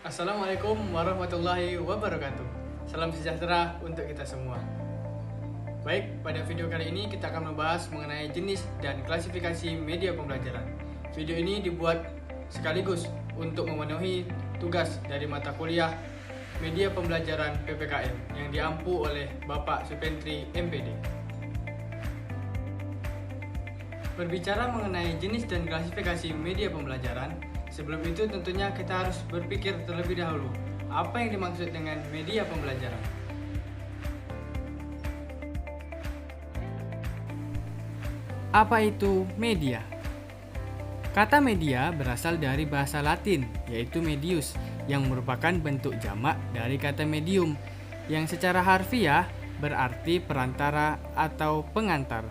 Assalamualaikum warahmatullahi wabarakatuh. Salam sejahtera untuk kita semua. Baik, pada video kali ini kita akan membahas mengenai jenis dan klasifikasi media pembelajaran. Video ini dibuat sekaligus untuk memenuhi tugas dari mata kuliah Media Pembelajaran PPKM yang diampu oleh Bapak Supentri MPD. Berbicara mengenai jenis dan klasifikasi media pembelajaran, sebelum itu tentunya kita harus berpikir terlebih dahulu, apa yang dimaksud dengan media pembelajaran? Apa itu media? Kata media berasal dari bahasa Latin, yaitu medius, yang merupakan bentuk jamak dari kata medium, yang secara harfiah berarti perantara atau pengantar.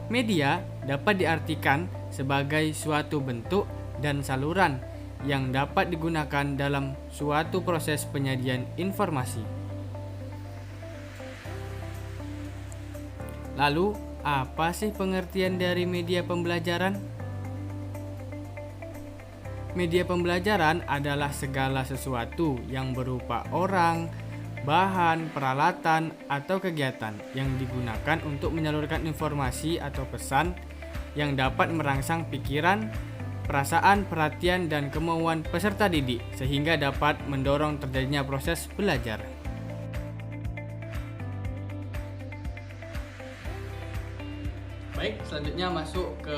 Media dapat diartikan sebagai suatu bentuk dan saluran yang dapat digunakan dalam suatu proses penyajian informasi. Lalu, apa sih pengertian dari media pembelajaran? Media pembelajaran adalah segala sesuatu yang berupa orang, bahan, peralatan, atau kegiatan yang digunakan untuk menyalurkan informasi atau pesan yang dapat merangsang pikiran, perasaan, perhatian, dan kemauan peserta didik sehingga dapat mendorong terjadinya proses belajar. Baik, selanjutnya masuk ke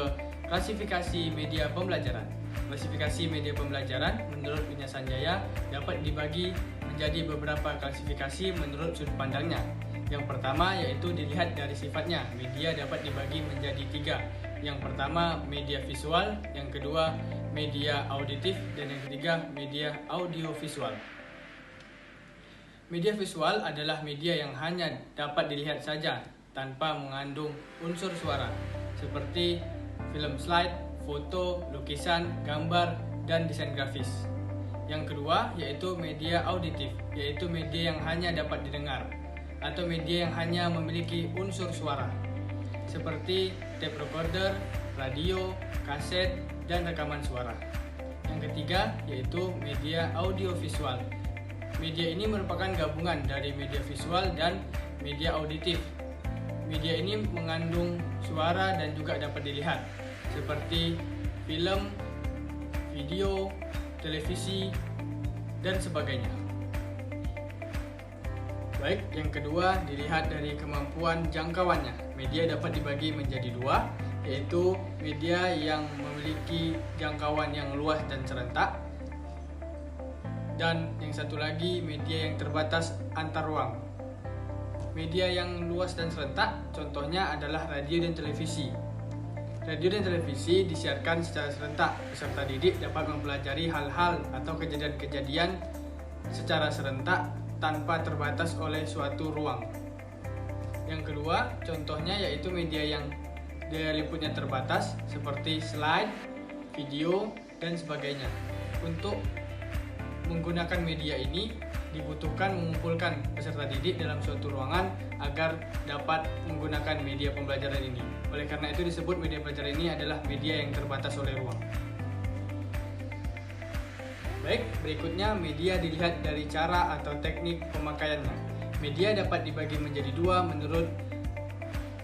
klasifikasi media pembelajaran. Klasifikasi media pembelajaran menurut Widya Sanjaya dapat dibagi menjadi beberapa klasifikasi menurut sudut pandangnya. Yang pertama yaitu dilihat dari sifatnya. Media dapat dibagi menjadi tiga. Yang pertama media visual, yang kedua media auditif, dan yang ketiga media audiovisual. Media visual adalah media yang hanya dapat dilihat saja tanpa mengandung unsur suara, seperti film slide, foto, lukisan, gambar, dan desain grafis. Yang kedua yaitu media auditif, yaitu media yang hanya dapat didengar atau media yang hanya memiliki unsur suara, seperti tape recorder, radio, kaset, dan rekaman suara. Yang ketiga yaitu media audiovisual. Media ini merupakan gabungan dari media visual dan media auditif. Media ini mengandung suara dan juga dapat dilihat, seperti film, video, televisi, dan sebagainya. Baik, yang kedua dilihat dari kemampuan jangkauannya. Media dapat dibagi menjadi dua, yaitu media yang memiliki jangkauan yang luas dan serentak, dan yang satu lagi media yang terbatas antar ruang. Media yang luas dan serentak contohnya adalah radio dan televisi. Radio dan televisi disiarkan secara serentak. Peserta didik dapat mempelajari hal-hal atau kejadian-kejadian secara serentak tanpa terbatas oleh suatu ruang. Yang kedua, contohnya yaitu media yang daya liputnya terbatas seperti slide, video, dan sebagainya. Untuk menggunakan media ini dibutuhkan mengumpulkan peserta didik dalam suatu ruangan agar dapat menggunakan media pembelajaran ini. Oleh karena itu disebut media pembelajaran ini adalah media yang terbatas oleh ruang. Baik, berikutnya media dilihat dari cara atau teknik pemakaiannya. Media dapat dibagi menjadi dua menurut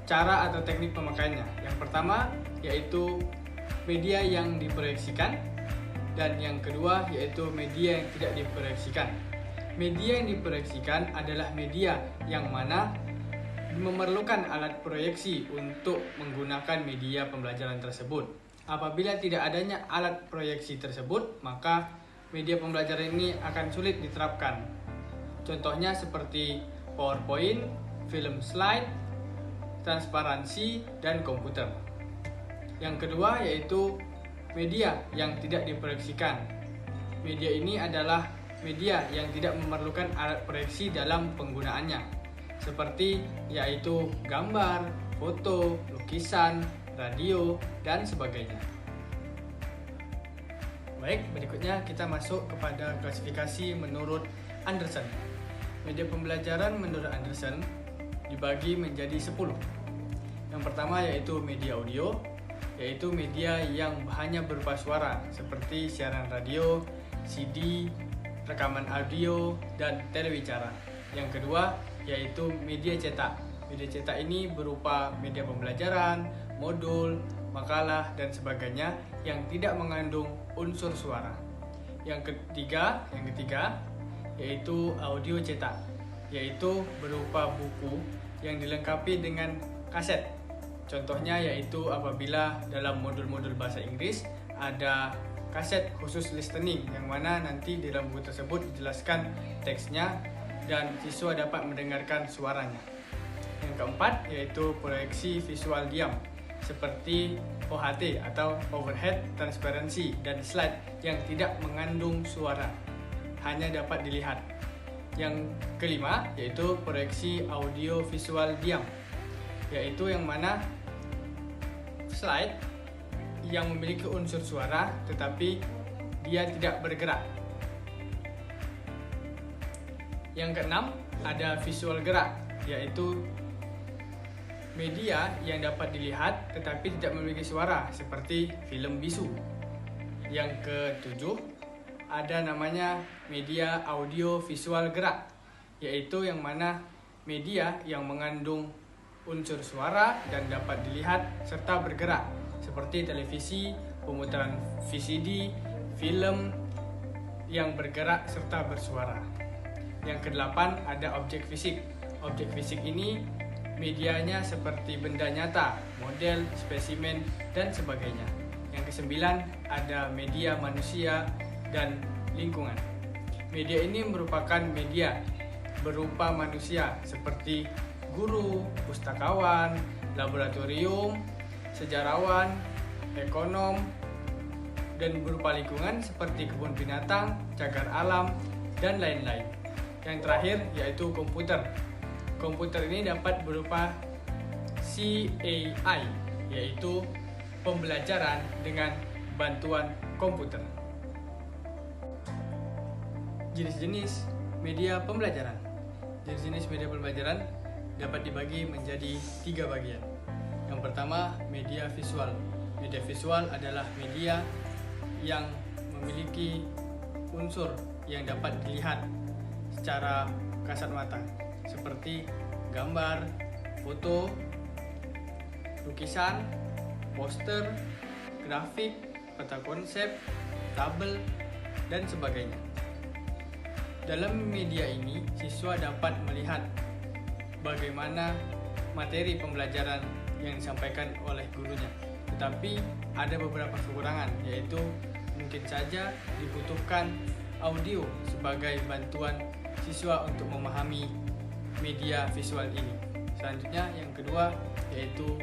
cara atau teknik pemakaiannya. Yang pertama yaitu media yang diproyeksikan, dan yang kedua yaitu media yang tidak diproyeksikan. Media yang diproyeksikan adalah media yang mana memerlukan alat proyeksi untuk menggunakan media pembelajaran tersebut. Apabila tidak adanya alat proyeksi tersebut, maka media pembelajaran ini akan sulit diterapkan. Contohnya seperti PowerPoint, film slide, transparansi, dan komputer. Yang kedua yaitu media yang tidak diproyeksikan. Media ini adalah media yang tidak memerlukan alat proyeksi dalam penggunaannya, seperti yaitu gambar, foto, lukisan, radio, dan sebagainya. Baik, berikutnya kita masuk kepada klasifikasi menurut Anderson. Media pembelajaran menurut Anderson dibagi menjadi 10. Yang pertama yaitu media audio, yaitu media yang hanya berupa suara seperti siaran radio, CD, rekaman audio, dan telewicara. Yang kedua yaitu media cetak. Media cetak ini berupa media pembelajaran, modul, makalah, dan sebagainya yang tidak mengandung unsur suara. Yang ketiga yaitu audio cetak, yaitu berupa buku yang dilengkapi dengan kaset. Contohnya yaitu apabila dalam modul-modul bahasa Inggris ada kaset khusus listening, yang mana nanti di dalam buku tersebut dijelaskan teksnya dan siswa dapat mendengarkan suaranya. Yang keempat yaitu proyeksi visual diam, seperti OHT atau overhead transparency, dan slide yang tidak mengandung suara, hanya dapat dilihat. Yang kelima yaitu proyeksi audio visual diam, yaitu yang mana slide yang memiliki unsur suara tetapi dia tidak bergerak. Yang keenam ada visual gerak, yaitu media yang dapat dilihat tetapi tidak memiliki suara, seperti film bisu. Yang ketujuh ada namanya media audio visual gerak, yaitu yang mana media yang mengandung unsur suara dan dapat dilihat serta bergerak, seperti televisi, pemutaran VCD, film yang bergerak serta bersuara. Yang kedelapan ada objek fisik. Objek fisik ini medianya seperti benda nyata, model, spesimen, dan sebagainya. Yang kesembilan ada media manusia dan lingkungan. Media ini merupakan media berupa manusia seperti guru, pustakawan, laboratorium, sejarawan, ekonom, dan berupa lingkungan seperti kebun binatang, cagar alam, dan lain-lain. Yang terakhir yaitu komputer. Komputer ini dapat berupa CAI, yaitu pembelajaran dengan bantuan komputer. Jenis-jenis media pembelajaran. Jenis-jenis media pembelajaran dapat dibagi menjadi 3 bagian. Yang pertama, media visual. Media visual adalah media yang memiliki unsur yang dapat dilihat secara kasat mata, seperti gambar, foto, lukisan, poster, grafik, peta konsep, tabel, dan sebagainya. Dalam media ini, siswa dapat melihat bagaimana materi pembelajaran yang disampaikan oleh gurunya. Tetapi ada beberapa kekurangan, yaitu mungkin saja dibutuhkan audio sebagai bantuan siswa untuk memahami media visual ini. Selanjutnya yang kedua yaitu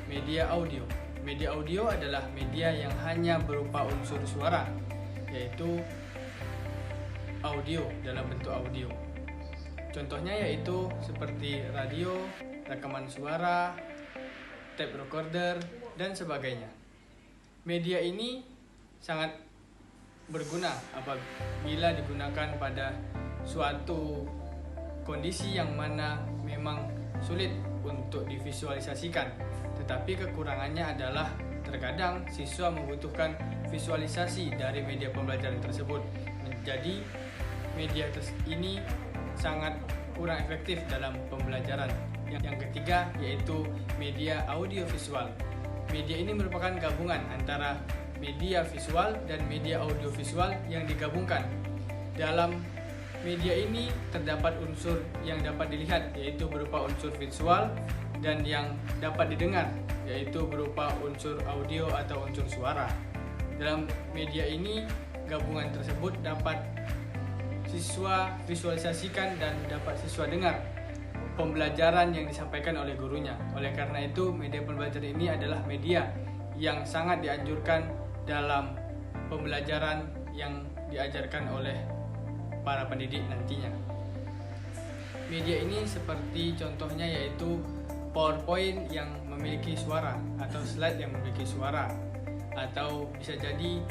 media audio. Media audio adalah media yang hanya berupa unsur suara, yaitu audio dalam bentuk audio. Contohnya yaitu seperti radio, rekaman suara, tape recorder, dan sebagainya. Media ini sangat berguna apabila digunakan pada suatu kondisi yang mana memang sulit untuk divisualisasikan. Tetapi kekurangannya adalah terkadang siswa membutuhkan visualisasi dari media pembelajaran tersebut. Jadi media ini sangat kurang efektif dalam pembelajaran. Yang ketiga yaitu media audiovisual. Media ini merupakan gabungan antara media visual dan media audiovisual yang digabungkan. Dalam media ini terdapat unsur yang dapat dilihat, yaitu berupa unsur visual, dan yang dapat didengar, yaitu berupa unsur audio atau unsur suara. Dalam media ini, gabungan tersebut dapat siswa visualisasikan dan dapat siswa dengar pembelajaran yang disampaikan oleh gurunya. Oleh karena itu, media pembelajaran ini adalah media yang sangat dianjurkan dalam pembelajaran yang diajarkan oleh para pendidik nantinya. Media ini seperti contohnya yaitu PowerPoint yang memiliki suara, atau slide yang memiliki suara, atau bisa jadi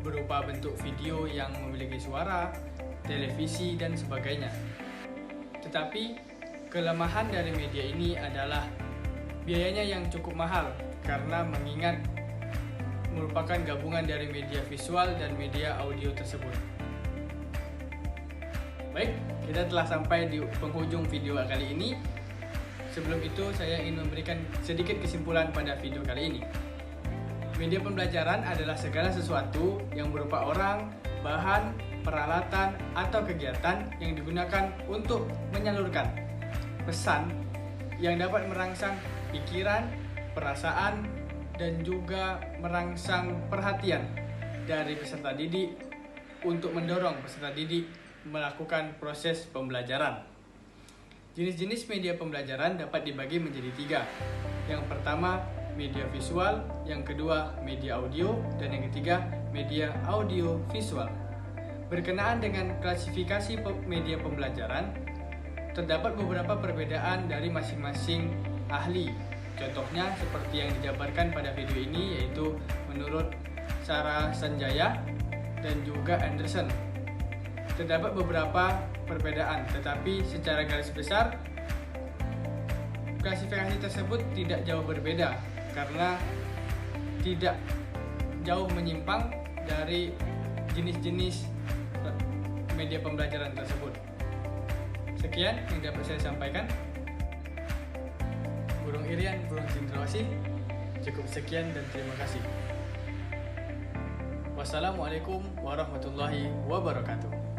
berupa bentuk video yang memiliki suara, televisi, dan sebagainya. Tetapi kelemahan dari media ini adalah biayanya yang cukup mahal, karena mengingat merupakan gabungan dari media visual dan media audio tersebut. Baik, kita telah sampai di penghujung video kali ini. Sebelum itu, saya ingin memberikan sedikit kesimpulan pada video kali ini. Media pembelajaran adalah segala sesuatu yang berupa orang, bahan, peralatan, atau kegiatan yang digunakan untuk menyalurkan pesan yang dapat merangsang pikiran, perasaan, dan juga merangsang perhatian dari peserta didik untuk mendorong peserta didik melakukan proses pembelajaran. Jenis-jenis media pembelajaran dapat dibagi menjadi 3. Yang pertama, media visual, yang kedua, media audio, dan yang ketiga, media audio visual. Berkenaan dengan klasifikasi media pembelajaran, terdapat beberapa perbedaan dari masing-masing ahli. Contohnya seperti yang dijabarkan pada video ini, yaitu menurut Sarah Sanjaya dan juga Anderson. Terdapat beberapa perbedaan, tetapi secara garis besar klasifikasi tersebut tidak jauh berbeda karena tidak jauh menyimpang dari jenis-jenis media pembelajaran tersebut. Sekian yang dapat saya sampaikan. Burung Irian, burung cendrawasih. Cukup sekian dan terima kasih. Wassalamualaikum warahmatullahi wabarakatuh.